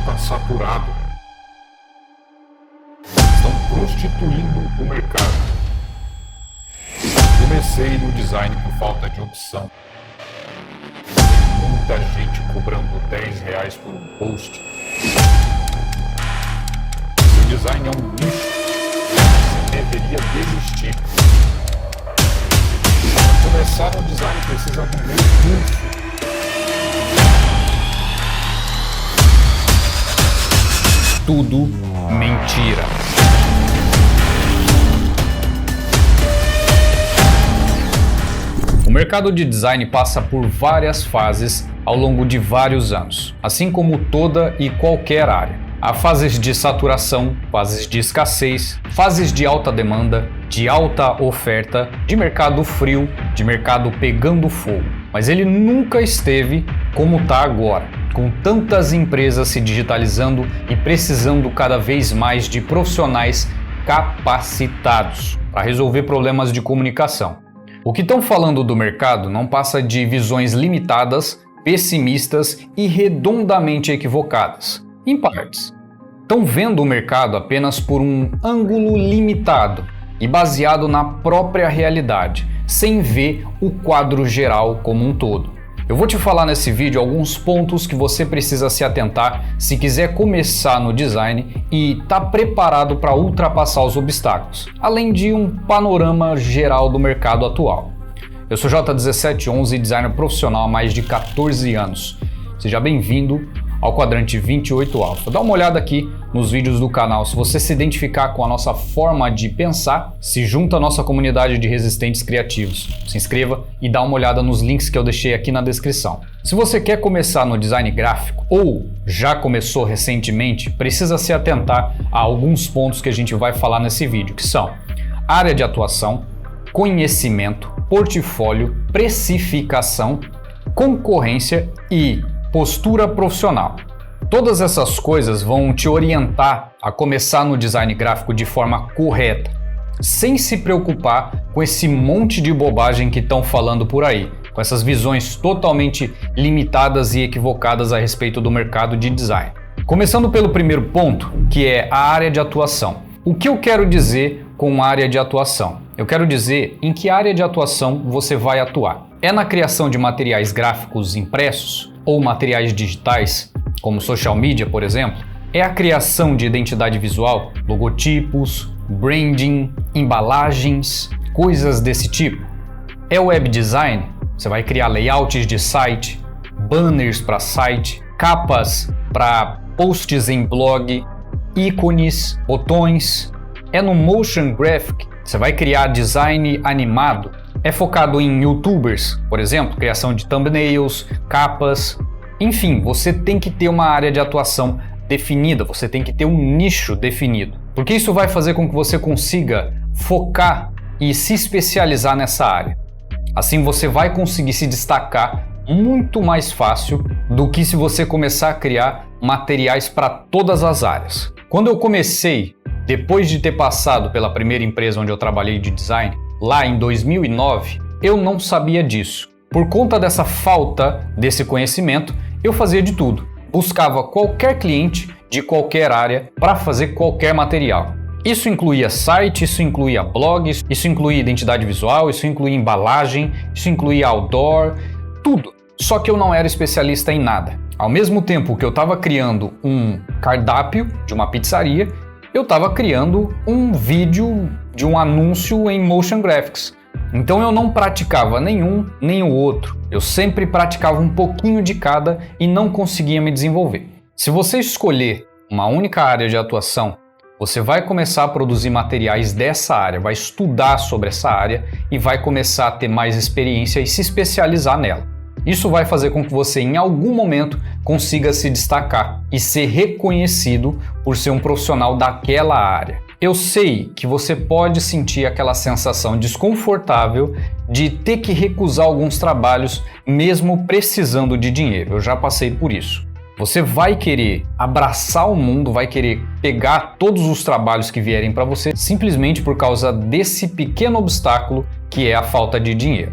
está saturado. Estão prostituindo o mercado. Comecei no design por falta de opção. Muita gente cobrando R$10 por um post. Se o design é um lixo, você deveria desistir. Para começar no design precisa do meu curso. Tudo mentira. O mercado de design passa por várias fases ao longo de vários anos, assim como toda e qualquer área. Há fases de saturação, fases de escassez, fases de alta demanda, de alta oferta, de mercado frio, de mercado pegando fogo. Mas ele nunca esteve como está agora, com tantas empresas se digitalizando e precisando cada vez mais de profissionais capacitados para resolver problemas de comunicação. O que estão falando do mercado não passa de visões limitadas, pessimistas e redondamente equivocadas. Em partes, estão vendo o mercado apenas por um ângulo limitado e baseado na própria realidade, sem ver o quadro geral como um todo. Eu vou te falar nesse vídeo alguns pontos que você precisa se atentar se quiser começar no design e estar preparado para ultrapassar os obstáculos, além de um panorama geral do mercado atual. Eu sou J1711, designer profissional há mais de 14 anos. Seja bem-vindo ao Quadrante 28 Alpha. Dá uma olhada aqui nos vídeos do canal. Se você se identificar com a nossa forma de pensar, se junta à nossa comunidade de resistentes criativos. Se inscreva e dá uma olhada nos links que eu deixei aqui na descrição. Se você quer começar no design gráfico ou já começou recentemente, precisa se atentar a alguns pontos que a gente vai falar nesse vídeo, que são área de atuação, conhecimento, portfólio, precificação, concorrência e postura profissional. Todas essas coisas vão te orientar a começar no design gráfico de forma correta, sem se preocupar com esse monte de bobagem que estão falando por aí, com essas visões totalmente limitadas e equivocadas a respeito do mercado de design. Começando pelo primeiro ponto, que é a área de atuação. O que eu quero dizer com área de atuação? Eu quero dizer em que área de atuação você vai atuar. É na criação de materiais gráficos impressos ou materiais digitais, como social media, por exemplo? É a criação de identidade visual, logotipos, branding, embalagens, coisas desse tipo? É web design? Você vai criar layouts de site, banners para site, capas para posts em blog, ícones, botões? É no motion graphic? Você vai criar design animado? É focado em youtubers, por exemplo, criação de thumbnails, capas. Enfim, você tem que ter uma área de atuação definida, você tem que ter um nicho definido. Porque isso vai fazer com que você consiga focar e se especializar nessa área. Assim você vai conseguir se destacar muito mais fácil do que se você começar a criar materiais para todas as áreas. Quando eu comecei, depois de ter passado pela primeira empresa onde eu trabalhei de design, lá em 2009, eu não sabia disso. Por conta dessa falta desse conhecimento, eu fazia de tudo. Buscava qualquer cliente de qualquer área para fazer qualquer material. Isso incluía site, isso incluía blogs, isso incluía identidade visual, isso incluía embalagem, isso incluía outdoor, tudo. Só que eu não era especialista em nada. Ao mesmo tempo que eu estava criando um cardápio de uma pizzaria, eu estava criando um vídeo de um anúncio em motion graphics. Então eu não praticava nenhum nem o outro. Eu sempre praticava um pouquinho de cada e não conseguia me desenvolver. Se você escolher uma única área de atuação, você vai começar a produzir materiais dessa área, vai estudar sobre essa área e vai começar a ter mais experiência e se especializar nela. Isso vai fazer com que você, em algum momento, consiga se destacar e ser reconhecido por ser um profissional daquela área. Eu sei que você pode sentir aquela sensação desconfortável de ter que recusar alguns trabalhos mesmo precisando de dinheiro. Eu já passei por isso. Você vai querer abraçar o mundo, vai querer pegar todos os trabalhos que vierem para você simplesmente por causa desse pequeno obstáculo que é a falta de dinheiro.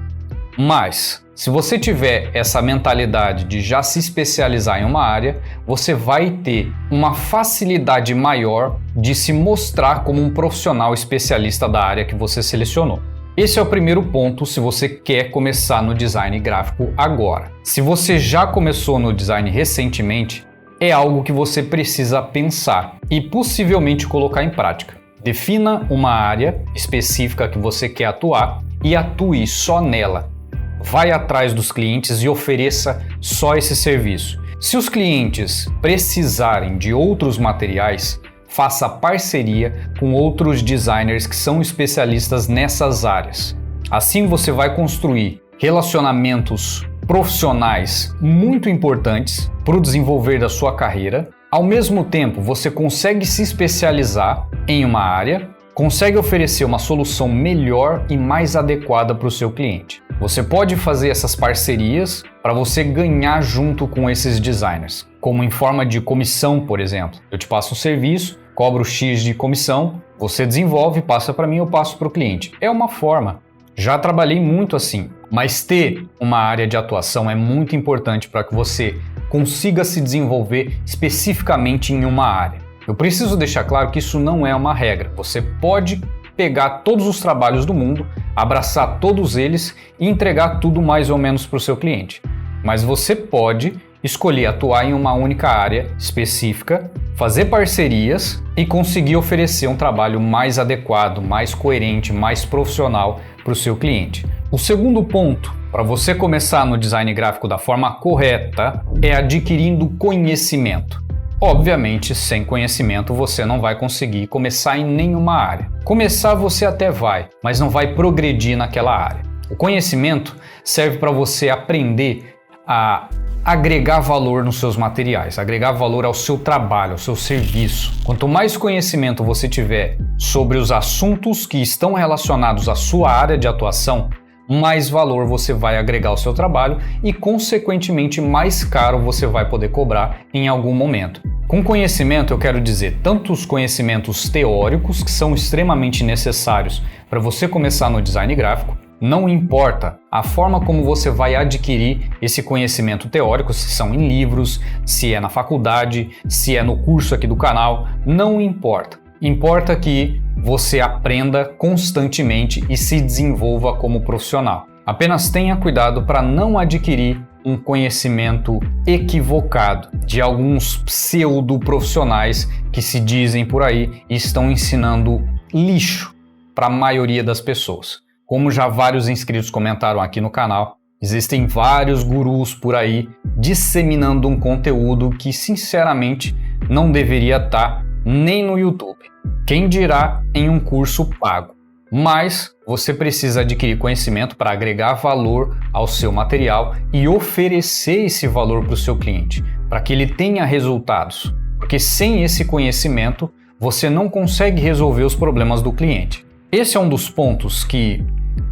Mas, se você tiver essa mentalidade de já se especializar em uma área, você vai ter uma facilidade maior de se mostrar como um profissional especialista da área que você selecionou. Esse é o primeiro ponto se você quer começar no design gráfico agora. Se você já começou no design recentemente, é algo que você precisa pensar e possivelmente colocar em prática. Defina uma área específica que você quer atuar e atue só nela. Vai atrás dos clientes e ofereça só esse serviço. Se os clientes precisarem de outros materiais, faça parceria com outros designers que são especialistas nessas áreas. Assim você vai construir relacionamentos profissionais muito importantes para o desenvolver da sua carreira. Ao mesmo tempo, você consegue se especializar em uma área, consegue oferecer uma solução melhor e mais adequada para o seu cliente. Você pode fazer essas parcerias para você ganhar junto com esses designers, como em forma de comissão, por exemplo. Eu te passo um serviço, cobro X de comissão, você desenvolve, passa para mim, eu passo para o cliente. É uma forma. Já trabalhei muito assim, mas ter uma área de atuação é muito importante para que você consiga se desenvolver especificamente em uma área. Eu preciso deixar claro que isso não é uma regra. Você pode pegar todos os trabalhos do mundo, abraçar todos eles e entregar tudo mais ou menos para o seu cliente. Mas você pode escolher atuar em uma única área específica, fazer parcerias e conseguir oferecer um trabalho mais adequado, mais coerente, mais profissional para o seu cliente. O segundo ponto para você começar no design gráfico da forma correta é adquirindo conhecimento. Obviamente, sem conhecimento você não vai conseguir começar em nenhuma área. Começar você até vai, mas não vai progredir naquela área. O conhecimento serve para você aprender a agregar valor nos seus materiais, agregar valor ao seu trabalho, ao seu serviço. Quanto mais conhecimento você tiver sobre os assuntos que estão relacionados à sua área de atuação, mais valor você vai agregar ao seu trabalho e, consequentemente, mais caro você vai poder cobrar em algum momento. Com conhecimento, eu quero dizer tanto os conhecimentos teóricos, que são extremamente necessários para você começar no design gráfico. Não importa a forma como você vai adquirir esse conhecimento teórico, se são em livros, se é na faculdade, se é no curso aqui do canal, não importa. Importa que você aprenda constantemente e se desenvolva como profissional. Apenas tenha cuidado para não adquirir um conhecimento equivocado de alguns pseudo-profissionais que se dizem por aí e estão ensinando lixo para a maioria das pessoas. Como já vários inscritos comentaram aqui no canal, existem vários gurus por aí disseminando um conteúdo que, sinceramente, não deveria estar nem no YouTube. Quem dirá em um curso pago? Mas você precisa adquirir conhecimento para agregar valor ao seu material e oferecer esse valor para o seu cliente, para que ele tenha resultados. Porque sem esse conhecimento, você não consegue resolver os problemas do cliente. Esse é um dos pontos que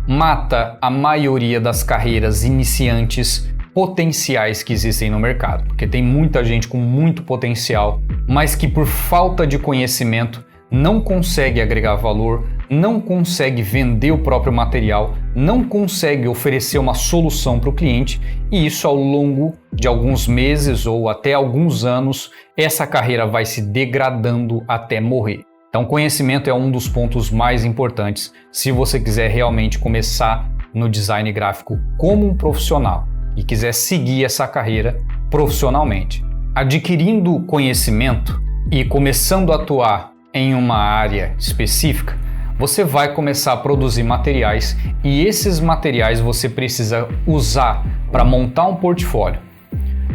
mata a maioria das carreiras iniciantes potenciais que existem no mercado, porque tem muita gente com muito potencial, mas que por falta de conhecimento não consegue agregar valor, não consegue vender o próprio material, não consegue oferecer uma solução para o cliente, e isso ao longo de alguns meses ou até alguns anos, essa carreira vai se degradando até morrer. Então, conhecimento é um dos pontos mais importantes se você quiser realmente começar no design gráfico como um profissional e quiser seguir essa carreira profissionalmente. Adquirindo conhecimento e começando a atuar em uma área específica, você vai começar a produzir materiais e esses materiais você precisa usar para montar um portfólio.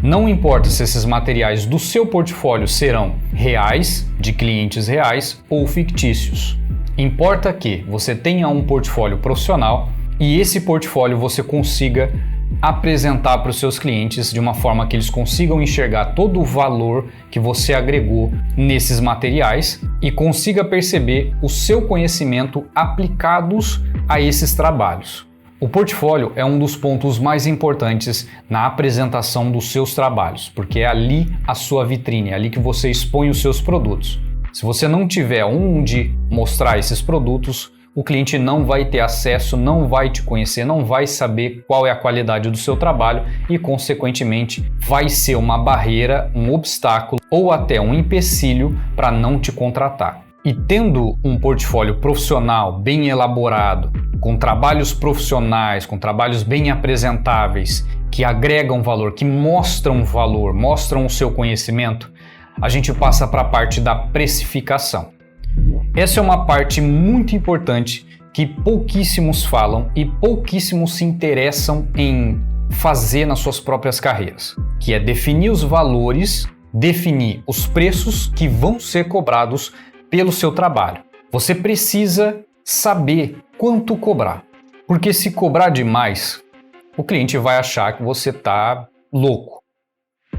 Não importa se esses materiais do seu portfólio serão reais, de clientes reais ou fictícios. Importa que você tenha um portfólio profissional e esse portfólio você consiga apresentar para os seus clientes de uma forma que eles consigam enxergar todo o valor que você agregou nesses materiais e consiga perceber o seu conhecimento aplicados a esses trabalhos. O portfólio é um dos pontos mais importantes na apresentação dos seus trabalhos, porque é ali a sua vitrine, é ali que você expõe os seus produtos. Se você não tiver onde mostrar esses produtos, o cliente não vai ter acesso, não vai te conhecer, não vai saber qual é a qualidade do seu trabalho e, consequentemente, vai ser uma barreira, um obstáculo ou até um empecilho para não te contratar. E tendo um portfólio profissional bem elaborado, com trabalhos profissionais, com trabalhos bem apresentáveis, que agregam valor, que mostram valor, mostram o seu conhecimento, a gente passa para a parte da precificação. Essa é uma parte muito importante que pouquíssimos falam e pouquíssimos se interessam em fazer nas suas próprias carreiras, que é definir os valores, definir os preços que vão ser cobrados pelo seu trabalho. Você precisa saber quanto cobrar, porque se cobrar demais, o cliente vai achar que você está louco.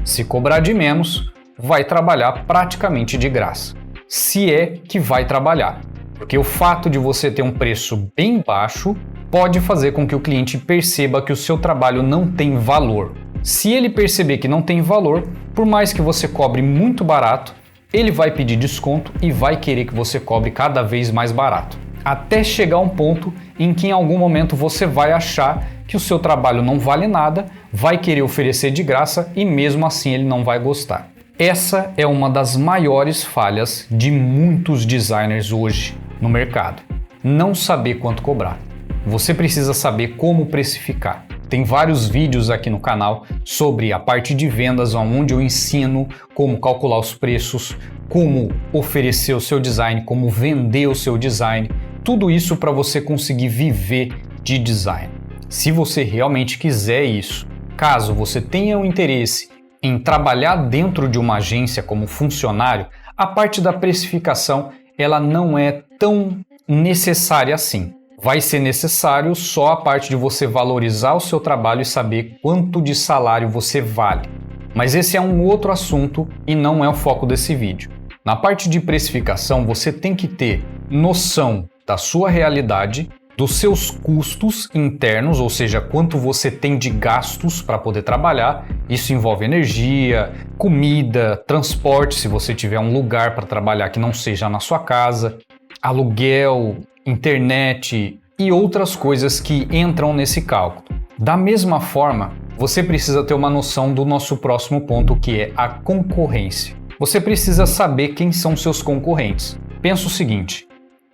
Se cobrar de menos, vai trabalhar praticamente de graça. Se é que vai trabalhar, porque o fato de você ter um preço bem baixo pode fazer com que o cliente perceba que o seu trabalho não tem valor. Se ele perceber que não tem valor, por mais que você cobre muito barato, ele vai pedir desconto e vai querer que você cobre cada vez mais barato. Até chegar a um ponto em que em algum momento você vai achar que o seu trabalho não vale nada, vai querer oferecer de graça e mesmo assim ele não vai gostar. Essa é uma das maiores falhas de muitos designers hoje no mercado. Não saber quanto cobrar. Você precisa saber como precificar. Tem vários vídeos aqui no canal sobre a parte de vendas, onde eu ensino como calcular os preços, como oferecer o seu design, como vender o seu design. Tudo isso para você conseguir viver de design. Se você realmente quiser isso, caso você tenha um interesse em trabalhar dentro de uma agência como funcionário, a parte da precificação ela não é tão necessária assim. Vai ser necessário só a parte de você valorizar o seu trabalho e saber quanto de salário você vale. Mas esse é um outro assunto e não é o foco desse vídeo. Na parte de precificação, você tem que ter noção da sua realidade, dos seus custos internos, ou seja, quanto você tem de gastos para poder trabalhar. Isso envolve energia, comida, transporte, se você tiver um lugar para trabalhar que não seja na sua casa, aluguel, internet e outras coisas que entram nesse cálculo. Da mesma forma, você precisa ter uma noção do nosso próximo ponto, que é a concorrência. Você precisa saber quem são seus concorrentes. Pensa o seguinte,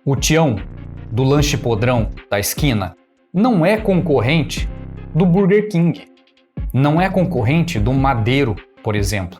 o Tião do lanche podrão da esquina não é concorrente do Burger King, não é concorrente do Madeiro, por exemplo.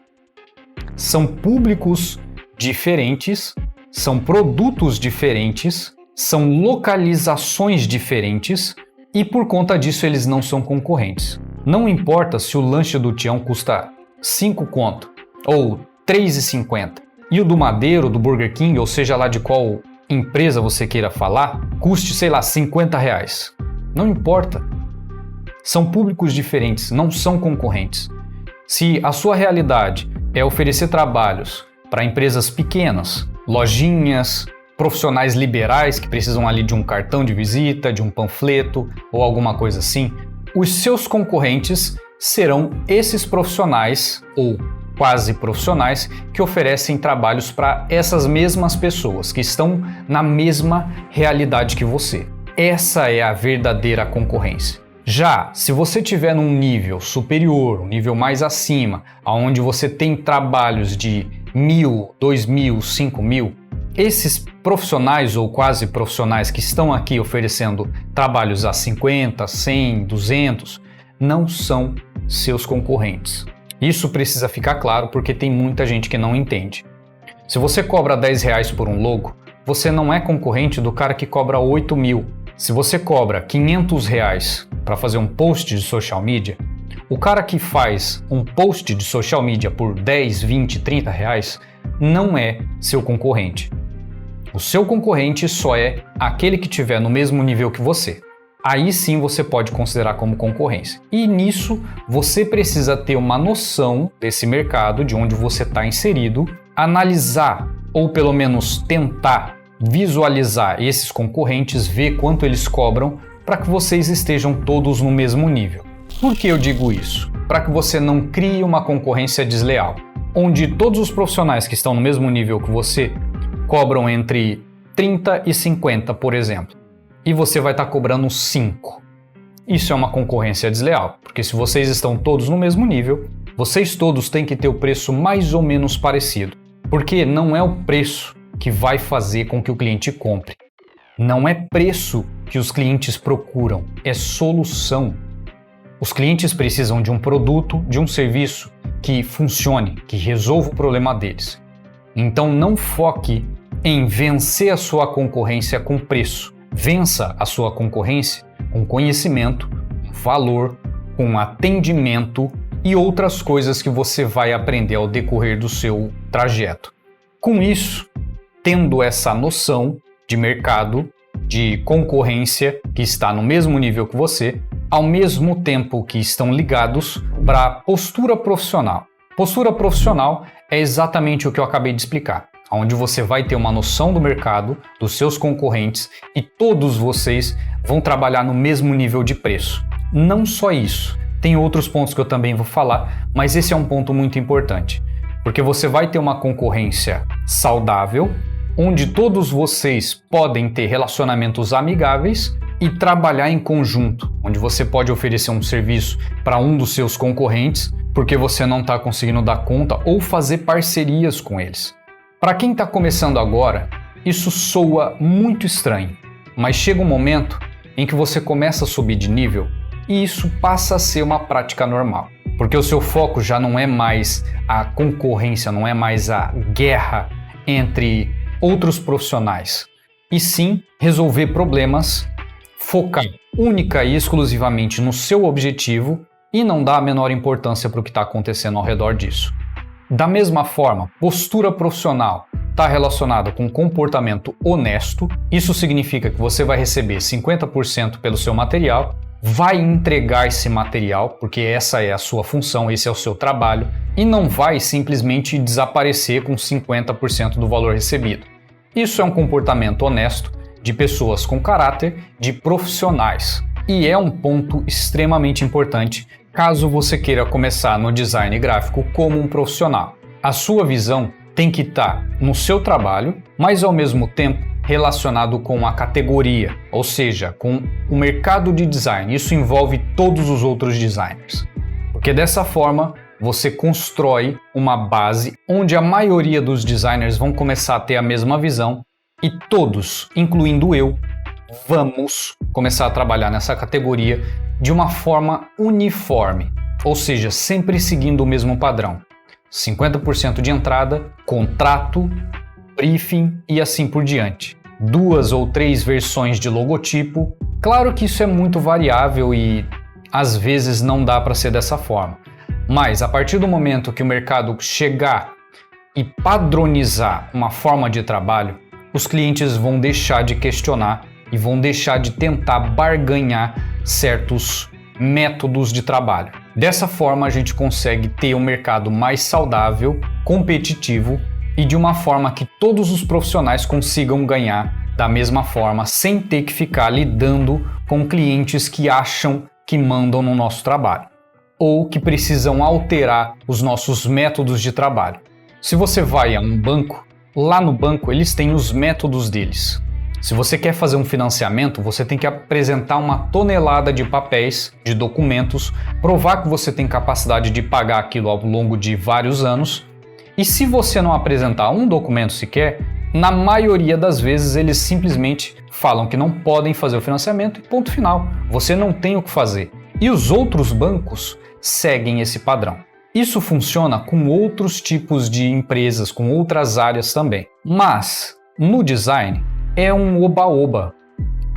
São públicos diferentes, são produtos diferentes, são localizações diferentes e por conta disso eles não são concorrentes. Não importa se o lanche do Tião custa 5 conto ou 3,50 e o do Madeiro, do Burger King, ou seja lá de qual empresa você queira falar, custe, sei lá, 50 reais. Não importa. São públicos diferentes, não são concorrentes. Se a sua realidade é oferecer trabalhos para empresas pequenas, lojinhas, profissionais liberais que precisam ali de um cartão de visita, de um panfleto ou alguma coisa assim, os seus concorrentes serão esses profissionais ou quase profissionais que oferecem trabalhos para essas mesmas pessoas que estão na mesma realidade que você. Essa é a verdadeira concorrência. Já se você estiver num nível superior, um nível mais acima, onde você tem trabalhos de 1.000, 2.000, 5.000, esses profissionais ou quase profissionais que estão aqui oferecendo trabalhos a 50, 100, 200, não são seus concorrentes. Isso precisa ficar claro porque tem muita gente que não entende. Se você cobra 10 reais por um logo, você não é concorrente do cara que cobra 8.000. Se você cobra 500 reais para fazer um post de social media, o cara que faz um post de social media por 10, 20, 30 reais não é seu concorrente. O seu concorrente só é aquele que estiver no mesmo nível que você. Aí sim você pode considerar como concorrência. E nisso você precisa ter uma noção desse mercado, de onde você está inserido, analisar ou pelo menos tentar visualizar esses concorrentes, ver quanto eles cobram para que vocês estejam todos no mesmo nível. Por que eu digo isso? Para que você não crie uma concorrência desleal, onde todos os profissionais que estão no mesmo nível que você cobram entre 30 e 50, por exemplo. e você vai estar cobrando 5. Isso é uma concorrência desleal, porque se vocês estão todos no mesmo nível, vocês todos têm que ter o preço mais ou menos parecido, porque não é o preço que vai fazer com que o cliente compre. Não é preço que os clientes procuram, é solução. Os clientes precisam de um produto, de um serviço que funcione, que resolva o problema deles. Então não foque em vencer a sua concorrência com preço. Vença a sua concorrência com conhecimento, com valor, com atendimento e outras coisas que você vai aprender ao decorrer do seu trajeto. Com isso, tendo essa noção de mercado, de concorrência que está no mesmo nível que você, ao mesmo tempo que estão ligados para a postura profissional. Postura profissional é exatamente o que eu acabei de explicar, onde você vai ter uma noção do mercado, dos seus concorrentes e todos vocês vão trabalhar no mesmo nível de preço. Não só isso, tem outros pontos que eu também vou falar, mas esse é um ponto muito importante, porque você vai ter uma concorrência saudável, onde todos vocês podem ter relacionamentos amigáveis e trabalhar em conjunto, onde você pode oferecer um serviço para um dos seus concorrentes, porque você não está conseguindo dar conta, ou fazer parcerias com eles. Para quem está começando agora, isso soa muito estranho, mas chega um momento em que você começa a subir de nível e isso passa a ser uma prática normal, porque o seu foco já não é mais a concorrência, não é mais a guerra entre outros profissionais, e sim resolver problemas, focar única e exclusivamente no seu objetivo e não dar a menor importância para o que está acontecendo ao redor disso. Da mesma forma, postura profissional está relacionada com comportamento honesto. Isso significa que você vai receber 50% pelo seu material, vai entregar esse material, porque essa é a sua função, esse é o seu trabalho, e não vai simplesmente desaparecer com 50% do valor recebido. Isso é um comportamento honesto de pessoas com caráter, de profissionais. E é um ponto extremamente importante caso você queira começar no design gráfico como um profissional. A sua visão tem que estar no seu trabalho, mas ao mesmo tempo relacionado com a categoria, ou seja, com o mercado de design. Isso envolve todos os outros designers. Porque dessa forma você constrói uma base onde a maioria dos designers vão começar a ter a mesma visão e todos, incluindo eu, vamos começar a trabalhar nessa categoria de uma forma uniforme, ou seja, sempre seguindo o mesmo padrão. 50% de entrada, contrato, briefing e assim por diante. 2 ou 3 versões de logotipo. Claro que isso é muito variável e às vezes não dá para ser dessa forma. Mas a partir do momento que o mercado chegar e padronizar uma forma de trabalho, os clientes vão deixar de questionar e vão deixar de tentar barganhar certos métodos de trabalho. Dessa forma, a gente consegue ter um mercado mais saudável, competitivo e de uma forma que todos os profissionais consigam ganhar da mesma forma, sem ter que ficar lidando com clientes que acham que mandam no nosso trabalho ou que precisam alterar os nossos métodos de trabalho. Se você vai a um banco, lá no banco eles têm os métodos deles. Se você quer fazer um financiamento, você tem que apresentar uma tonelada de papéis, de documentos, provar que você tem capacidade de pagar aquilo ao longo de vários anos. E se você não apresentar um documento sequer, na maioria das vezes eles simplesmente falam que não podem fazer o financiamento e ponto final. Você não tem o que fazer. E os outros bancos seguem esse padrão. Isso funciona com outros tipos de empresas, com outras áreas também. Mas no design é um oba-oba.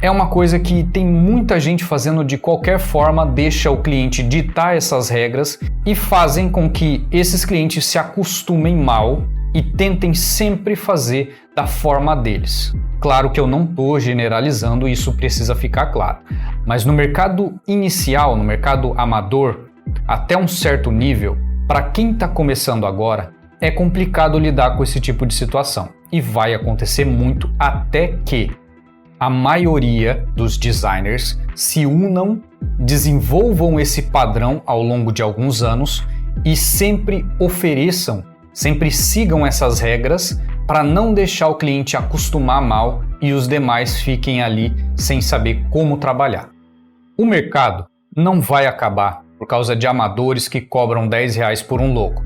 É uma coisa que tem muita gente fazendo de qualquer forma, deixa o cliente ditar essas regras e fazem com que esses clientes se acostumem mal e tentem sempre fazer da forma deles. Claro que eu não estou generalizando, isso precisa ficar claro. Mas no mercado inicial, no mercado amador, até um certo nível, para quem está começando agora, é complicado lidar com esse tipo de situação. E vai acontecer muito até que a maioria dos designers se unam, desenvolvam esse padrão ao longo de alguns anos e sempre ofereçam, sempre sigam essas regras para não deixar o cliente acostumar mal e os demais fiquem ali sem saber como trabalhar. O mercado não vai acabar por causa de amadores que cobram R$10 por um logo.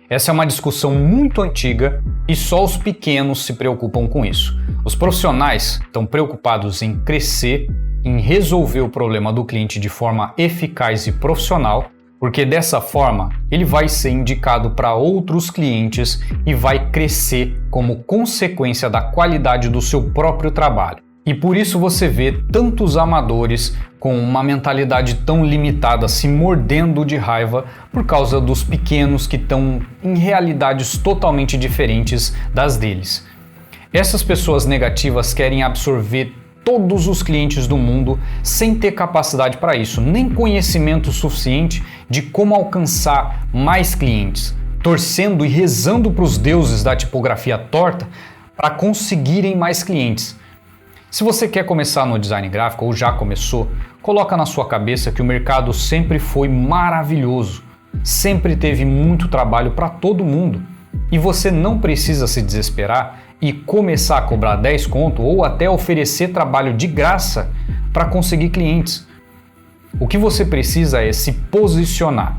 Essa é uma discussão muito antiga e só os pequenos se preocupam com isso. Os profissionais estão preocupados em crescer, em resolver o problema do cliente de forma eficaz e profissional, porque dessa forma ele vai ser indicado para outros clientes e vai crescer como consequência da qualidade do seu próprio trabalho. E por isso você vê tantos amadores com uma mentalidade tão limitada se mordendo de raiva por causa dos pequenos que estão em realidades totalmente diferentes das deles. Essas pessoas negativas querem absorver todos os clientes do mundo sem ter capacidade para isso, nem conhecimento suficiente de como alcançar mais clientes, torcendo e rezando para os deuses da tipografia torta para conseguirem mais clientes. Se você quer começar no design gráfico ou já começou, coloca na sua cabeça que o mercado sempre foi maravilhoso, sempre teve muito trabalho para todo mundo e você não precisa se desesperar e começar a cobrar 10 conto ou até oferecer trabalho de graça para conseguir clientes. O que você precisa é se posicionar,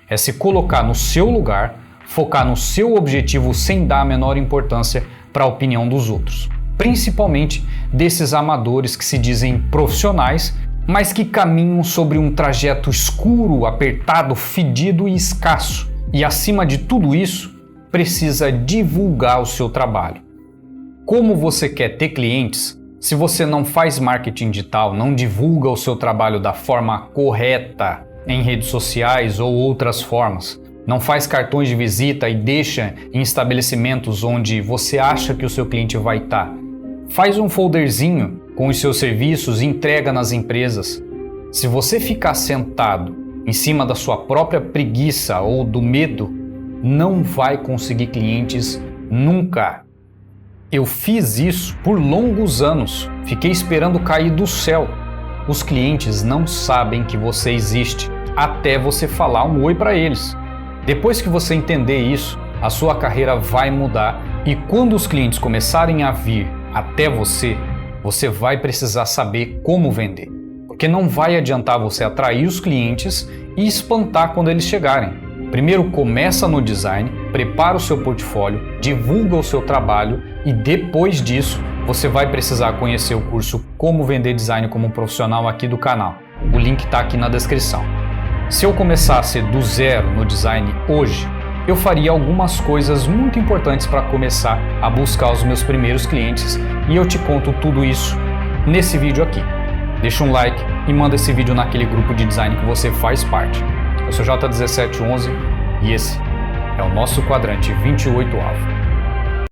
é se colocar no seu lugar, focar no seu objetivo sem dar a menor importância para a opinião dos outros. Principalmente desses amadores que se dizem profissionais, mas que caminham sobre um trajeto escuro, apertado, fedido e escasso. E acima de tudo isso, precisa divulgar o seu trabalho. Como você quer ter clientes, se você não faz marketing digital, não divulga o seu trabalho da forma correta em redes sociais ou outras formas, não faz cartões de visita e deixa em estabelecimentos onde você acha que o seu cliente vai estar, faz um folderzinho com os seus serviços e entrega nas empresas. Se você ficar sentado em cima da sua própria preguiça ou do medo, não vai conseguir clientes nunca. Eu fiz isso por longos anos, fiquei esperando cair do céu. Os clientes não sabem que você existe até você falar um oi para eles. Depois que você entender isso, a sua carreira vai mudar e quando os clientes começarem a vir até você, você vai precisar saber como vender. Porque não vai adiantar você atrair os clientes e espantar quando eles chegarem. Primeiro começa no design, prepara o seu portfólio, divulga o seu trabalho e depois disso você vai precisar conhecer o curso Como Vender Design como Profissional aqui do canal. O link está aqui na descrição. Se eu começasse do zero no design hoje, eu faria algumas coisas muito importantes para começar a buscar os meus primeiros clientes e eu te conto tudo isso nesse vídeo aqui. Deixa um like e manda esse vídeo naquele grupo de design que você faz parte. Eu sou J1711 e esse é o nosso quadrante 28 Alpha.